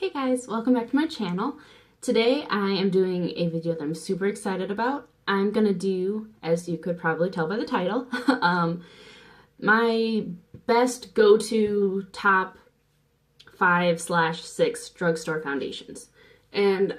Hey guys, welcome back to my channel. Today I am doing a video that I'm super excited about. I'm gonna do, as you could probably tell by the title, my best go-to top 5/6 drugstore foundations. And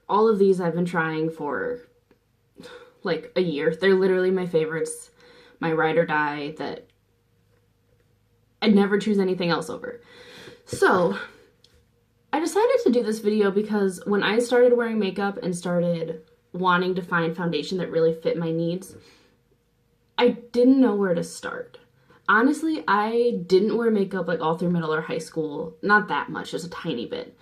all of these I've been trying for like a year. They're literally my favorites, my ride or die, that I'd never choose anything else over. So I decided to do this video because when I started wearing makeup and started wanting to find foundation that really fit my needs, I didn't know where to start. Honestly, I didn't wear makeup like all through middle or high school. Not that much, just a tiny bit.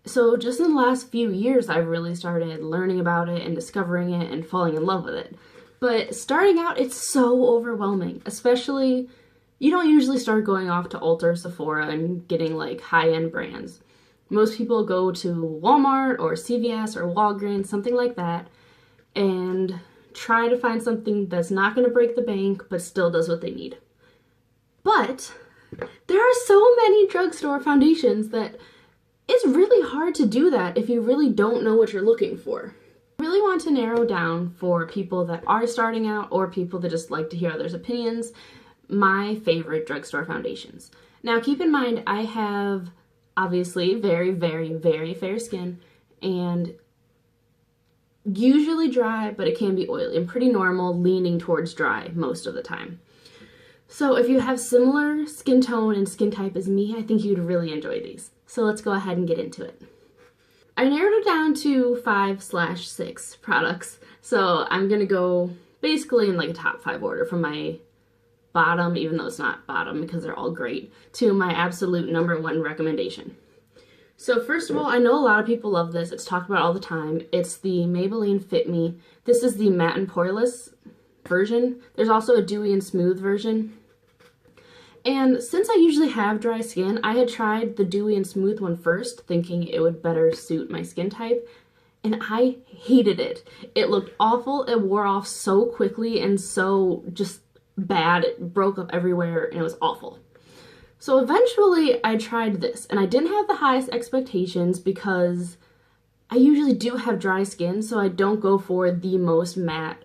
So just in the last few years, I've really started learning about it and discovering it and falling in love with it. But starting out, it's so overwhelming, especially you don't usually start going off to Ulta or Sephora and getting like high-end brands. Most people go to Walmart or CVS or Walgreens, something like that, and try to find something that's not going to break the bank but still does what they need. But there are so many drugstore foundations that it's really hard to do that if you really don't know what you're looking for. I really want to narrow down for people that are starting out or people that just like to hear others' opinions, my favorite drugstore foundations. Now keep in mind, I have obviously very, very, very fair skin and usually dry, but it can be oily and pretty normal, leaning towards dry most of the time. So if you have similar skin tone and skin type as me, I think you'd really enjoy these. So let's go ahead and get into it. I narrowed it down to 5/6 products. So I'm gonna go basically in like a top 5 order from my bottom, even though it's not bottom because they're all great, to my absolute #1 recommendation. So first of all, I know a lot of people love this. It's talked about all the time. It's the Maybelline Fit Me. This is the matte and poreless version. There's also a dewy and smooth version. And since I usually have dry skin, I had tried the dewy and smooth one first, thinking it would better suit my skin type, and I hated it. It looked awful. It wore off so quickly and so just bad. It broke up everywhere and it was awful. So eventually I tried this, and I didn't have the highest expectations because I usually do have dry skin, so I don't go for the most matte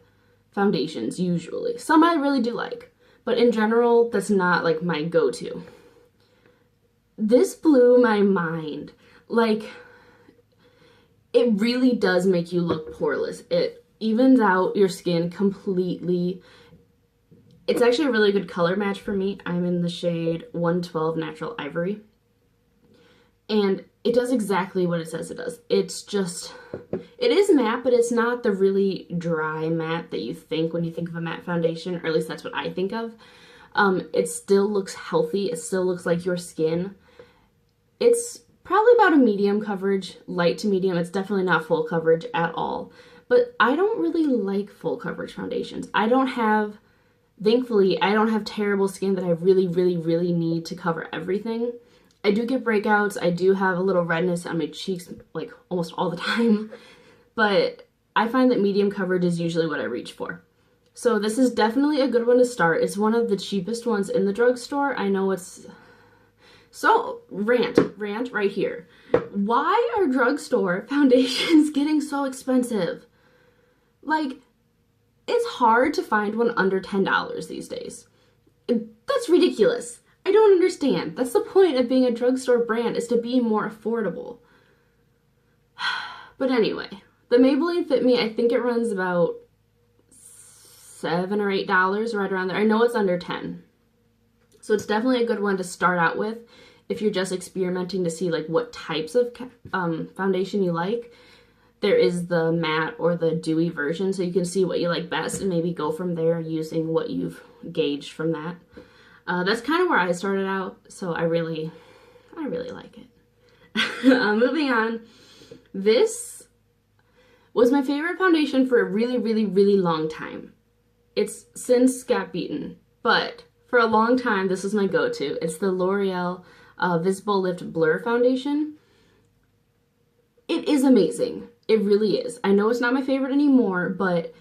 foundations usually. Some I really do like, but in general that's not like my go-to. This blew my mind. Like, it really does make you look poreless. It evens out your skin completely. It's actually a really good color match for me. I'm in the shade 112 Natural Ivory. And it does exactly what it says it does. It's just, it is matte, but it's not the really dry matte that you think when you think of a matte foundation, or at least that's what I think of. It still looks healthy. It still looks like your skin. It's probably about a medium coverage, light to medium. It's definitely not full coverage at all. But I don't really like full coverage foundations. Thankfully, I don't have terrible skin that I really, really, really need to cover everything. I do get breakouts. I do have a little redness on my cheeks like almost all the time. But I find that medium coverage is usually what I reach for. So this is definitely a good one to start. It's one of the cheapest ones in the drugstore. I know it's... So, rant right here. Why are drugstore foundations getting so expensive? Like, it's hard to find one under $10 these days. That's ridiculous. I don't understand. That's the point of being a drugstore brand, is to be more affordable. But anyway, the Maybelline Fit Me, I think it runs about $7 or $8, right around there. I know it's under 10. So it's definitely a good one to start out with if you're just experimenting to see like what types of foundation you like. There is the matte or the dewy version, so you can see what you like best and maybe go from there using what you've gauged from that. That's kind of where I started out, so I really like it. Moving on, this was my favorite foundation for a really, really, really long time. It's since got beaten, but for a long time this was my go-to. It's the L'Oreal Visible Lift Blur Foundation. It is amazing. It really is. I know it's not my favorite anymore, but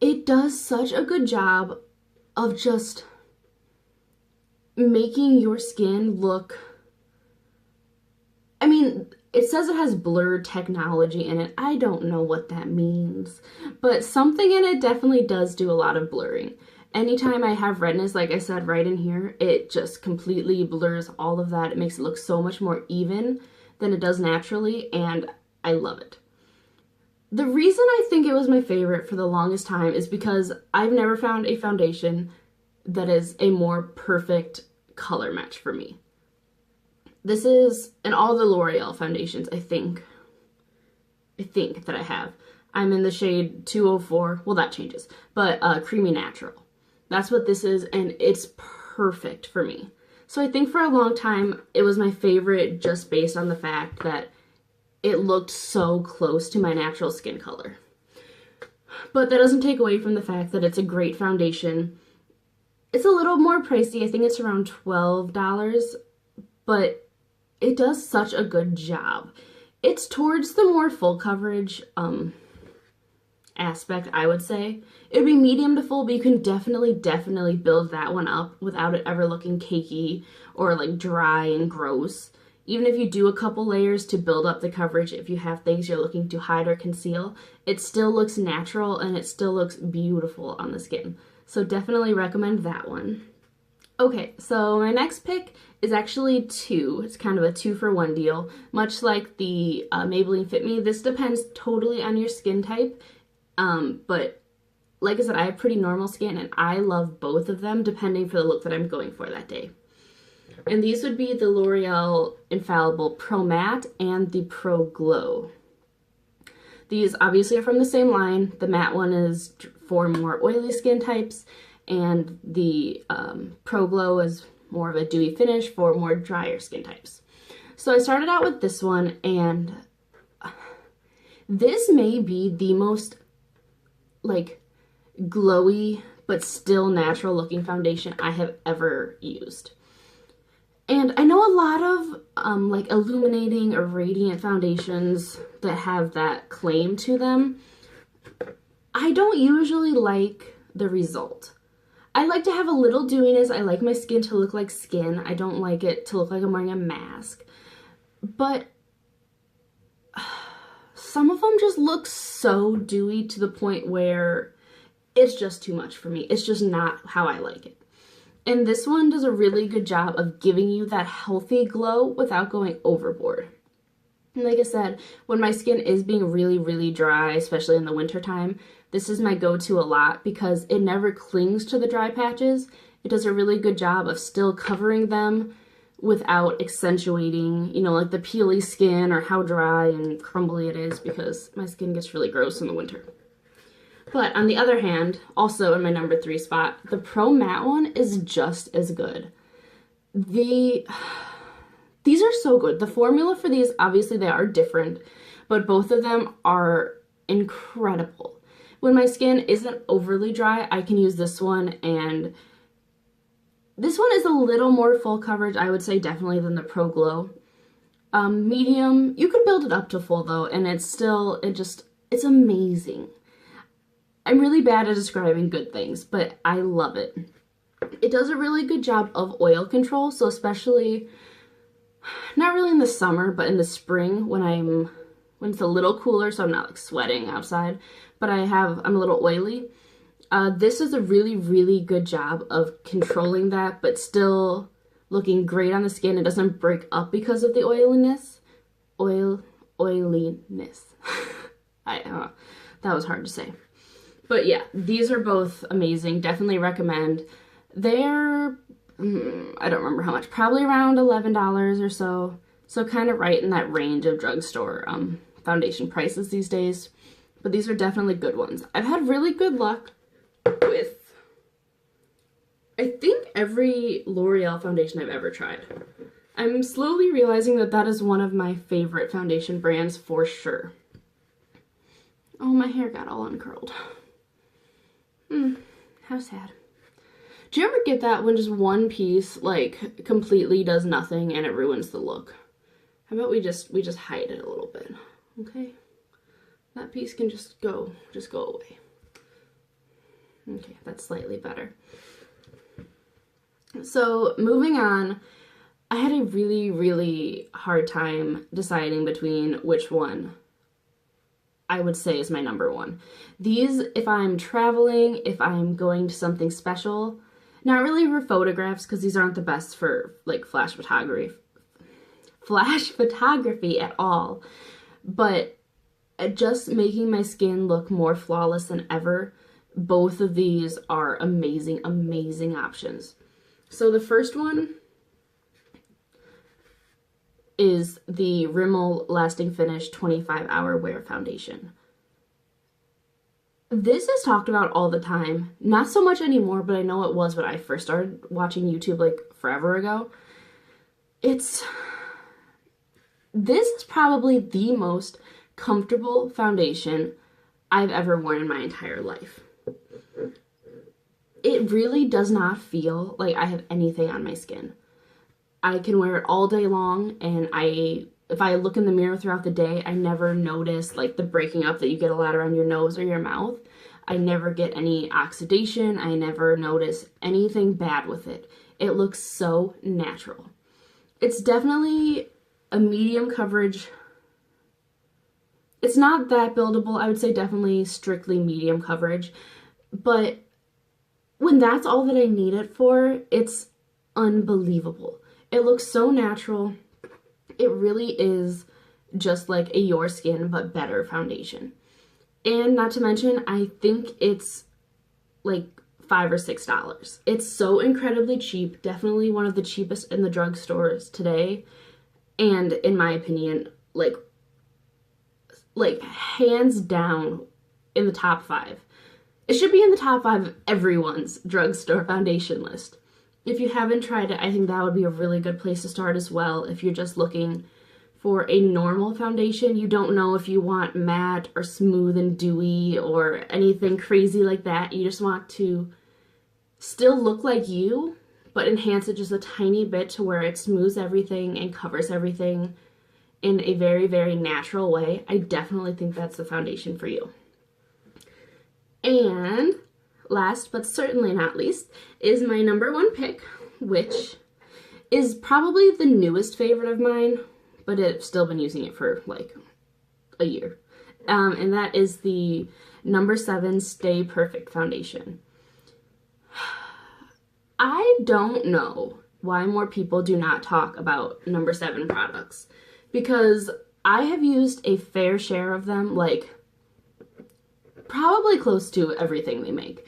it does such a good job of just making your skin look mean, it says it has blur technology in it. I don't know what that means, but something in it definitely does do a lot of blurring. Anytime I have redness, like I said right in here, it just completely blurs all of that. It makes it look so much more even than it does naturally, and I love it. The reason I think it was my favorite for the longest time is because I've never found a foundation that is a more perfect color match for me. This is, in all the L'Oreal foundations, I think that I have. I'm in the shade 204, well that changes, but Creamy Natural. That's what this is, and it's perfect for me. So I think for a long time, it was my favorite just based on the fact that it looked so close to my natural skin color. But that doesn't take away from the fact that it's a great foundation. It's a little more pricey. I think it's around $12, but it does such a good job. It's towards the more full coverage aspect, I would say. It would be medium to full, but you can definitely build that one up without it ever looking cakey or like dry and gross. Even if you do a couple layers to build up the coverage, if you have things you're looking to hide or conceal, it still looks natural and it still looks beautiful on the skin. So definitely recommend that one. Okay, so my next pick is actually two. It's kind of a 2-for-1 deal. Much like the Maybelline Fit Me, this depends totally on your skin type. But like I said, I have pretty normal skin and I love both of them depending for the look that I'm going for that day. And these would be the L'Oreal Infallible Pro Matte and the Pro Glow. These obviously are from the same line. The matte one is for more oily skin types, and the Pro Glow is more of a dewy finish for more drier skin types. So I started out with this one, and this may be the most like glowy but still natural looking foundation I have ever used. And I know a lot of like illuminating or radiant foundations that have that claim to them. I don't usually like the result. I like to have a little dewiness. I like my skin to look like skin. I don't like it to look like I'm wearing a mask. But some of them just look so dewy to the point where it's just too much for me. It's just not how I like it. And this one does a really good job of giving you that healthy glow without going overboard. And like I said, when my skin is being really dry, especially in the wintertime, this is my go-to a lot because it never clings to the dry patches. It does a really good job of still covering them without accentuating, you know, like the peely skin or how dry and crumbly it is, because my skin gets really gross in the winter. But on the other hand, also in my number 3 spot, the Pro Matte one is just as good. These are so good. The formula for these, obviously they are different, but both of them are incredible. When my skin isn't overly dry, I can use this one, and this one is a little more full coverage, I would say, definitely than the Pro Glow. Medium, you could build it up to full though, and it's amazing. I'm really bad at describing good things, but I love it. It does a really good job of oil control, so especially, not really in the summer, but in the spring when it's a little cooler, so I'm not like sweating outside, but I'm a little oily. This is a really good job of controlling that, but still looking great on the skin. It doesn't break up because of the oiliness. Oiliness. That was hard to say. But yeah, these are both amazing. Definitely recommend. They're, I don't remember how much, probably around $11 or so. So kind of right in that range of drugstore foundation prices these days. But these are definitely good ones. I've had really good luck with, I think, every L'Oreal foundation I've ever tried. I'm slowly realizing that that is one of my favorite foundation brands for sure. Oh, my hair got all uncurled. How sad. Do you ever get that when just one piece, like, completely does nothing and it ruins the look? How about we just hide it a little bit, okay? That piece can just go away. Okay, that's slightly better. So, moving on, I had a really, really hard time deciding between which one I would say is my number one. These, if I'm traveling, if I'm going to something special, not really for photographs because these aren't the best for like flash photography at all, but just making my skin look more flawless than ever. Both of these are amazing, amazing options. So the first one is the Rimmel Lasting Finish 25-Hour Wear Foundation. This is talked about all the time. Not so much anymore, but I know it was when I first started watching YouTube like forever ago. This is probably the most comfortable foundation I've ever worn in my entire life. It really does not feel like I have anything on my skin. I can wear it all day long, and if I look in the mirror throughout the day, I never notice like the breaking up that you get a lot around your nose or your mouth. I never get any oxidation. I never notice anything bad with it. It looks so natural. It's definitely a medium coverage. It's not that buildable. I would say definitely strictly medium coverage. But when that's all that I need it for, it's unbelievable. It looks so natural. It really is just like a Your Skin but better foundation. And not to mention, I think it's like $5 or $6. It's so incredibly cheap. Definitely one of the cheapest in the drugstores today. And in my opinion, like hands down in the top 5. It should be in the top 5 of everyone's drugstore foundation list. If you haven't tried it, I think that would be a really good place to start as well. If you're just looking for a normal foundation, you don't know if you want matte or smooth and dewy or anything crazy like that. You just want to still look like you, but enhance it just a tiny bit to where it smooths everything and covers everything in a very, very natural way. I definitely think that's the foundation for you. And last but certainly not least is my number one pick, which is probably the newest favorite of mine, but I've still been using it for like a year. And that is the number 7 Stay Perfect foundation. I don't know why more people do not talk about number 7 products, because I have used a fair share of them, like probably close to everything they make.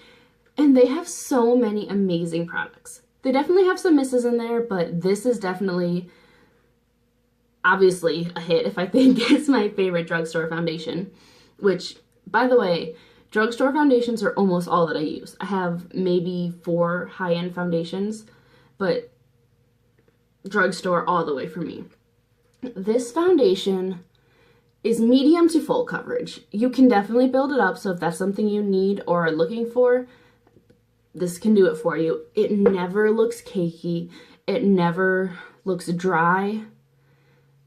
And they have so many amazing products. They definitely have some misses in there, but this is definitely, obviously, a hit if I think it's my favorite drugstore foundation. Which, by the way, drugstore foundations are almost all that I use. I have maybe 4 high-end foundations, but drugstore all the way for me. This foundation is medium to full coverage. You can definitely build it up, so if that's something you need or are looking for, this can do it for you. It never looks cakey. It never looks dry.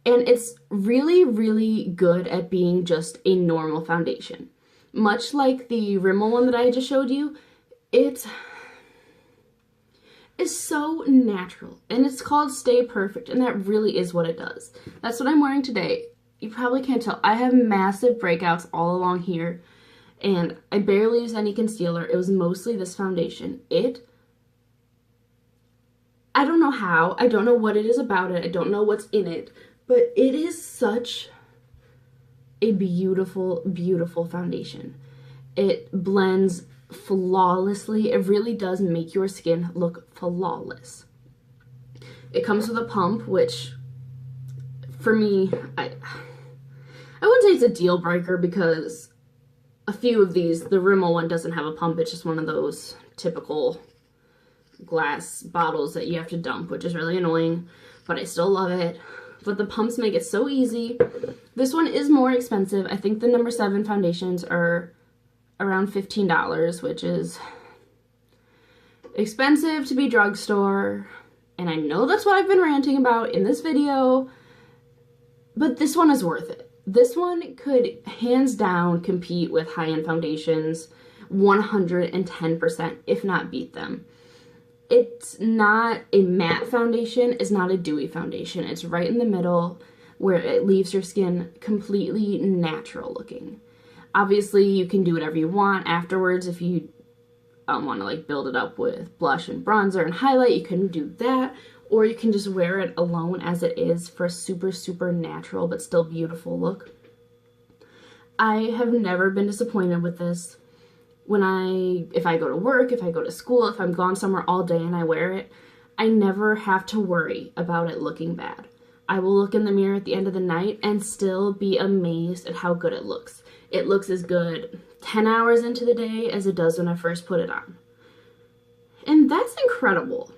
And it's really, really good at being just a normal foundation. Much like the Rimmel one that I just showed you, it is so natural. And it's called Stay Perfect, and that really is what it does. That's what I'm wearing today. You probably can't tell. I have massive breakouts all along here, and I barely use any concealer. It was mostly this foundation. I don't know how. I don't know what it is about it. I don't know what's in it, but it is such a beautiful, beautiful foundation. It blends flawlessly. It really does make your skin look flawless. It comes with a pump, which for me, I wouldn't say it's a deal breaker, because a few of these, the Rimmel one doesn't have a pump. It's just one of those typical glass bottles that you have to dump, which is really annoying, but I still love it. But the pumps make it so easy. This one is more expensive. I think the number 7 foundations are around $15, which is expensive to be drugstore. And I know that's what I've been ranting about in this video, but this one is worth it. This one could hands down compete with high-end foundations 110%, if not beat them. it's not a matte foundation, it's not a dewy foundation. It's right in the middle where it leaves your skin completely natural looking. Obviously, you can do whatever you want afterwards. If you want to like build it up with blush and bronzer and highlight, you can do that. Or you can just wear it alone as it is for a super, super natural but still beautiful look. I have never been disappointed with this. If I go to work, if I go to school, if I'm gone somewhere all day and I wear it, I never have to worry about it looking bad. I will look in the mirror at the end of the night and still be amazed at how good it looks. It looks as good 10 hours into the day as it does when I first put it on. And that's incredible.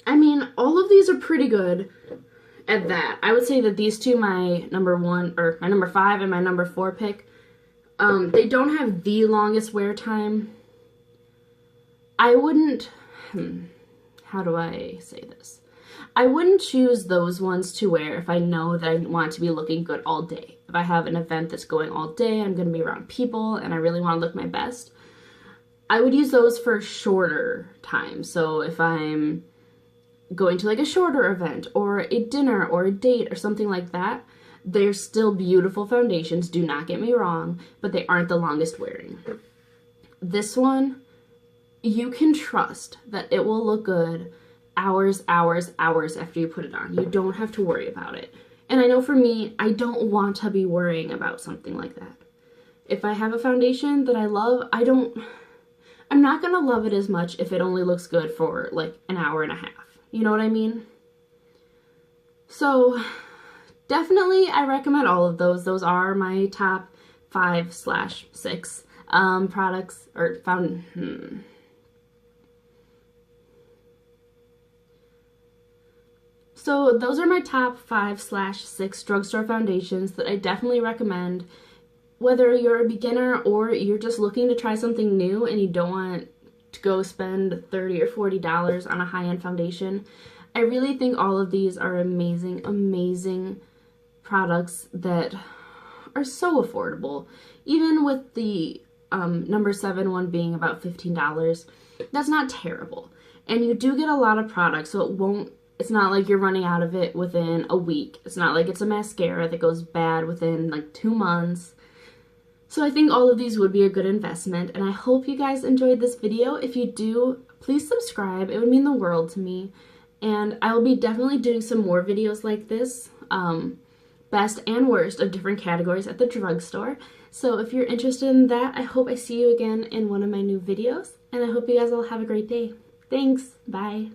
I mean, all of these are pretty good at that. I would say that these two, my number 5 and my number 4 pick, they don't have the longest wear time. I wouldn't, how do I say this? I wouldn't choose those ones to wear if I know that I want to be looking good all day. If I have an event that's going all day, I'm going to be around people, and I really want to look my best, I would use those for shorter time. So if I'm going to like a shorter event or a dinner or a date or something like that, they're still beautiful foundations, do not get me wrong, but they aren't the longest wearing. This one, you can trust that it will look good hours after you put it on. You don't have to worry about it. And I know for me, I don't want to be worrying about something like that. If I have a foundation that I love, I'm not gonna love it as much if it only looks good for like an hour and a half. You know what I mean? So definitely I recommend all of those. Those are my top 5/6 products or So those are my top 5/6 drugstore foundations that I definitely recommend. Whether you're a beginner or you're just looking to try something new and you don't want to go spend $30 or $40 on a high-end foundation, I really think all of these are amazing, amazing products that are so affordable. Even with the number 7 one being about $15, that's not terrible. And you do get a lot of products, so it's not like you're running out of it within a week. It's not like it's a mascara that goes bad within like 2 months. So I think all of these would be a good investment, and I hope you guys enjoyed this video. If you do, please subscribe. It would mean the world to me. And I will be definitely doing some more videos like this, best and worst of different categories at the drugstore. So if you're interested in that, I hope I see you again in one of my new videos, and I hope you guys all have a great day. Thanks. Bye.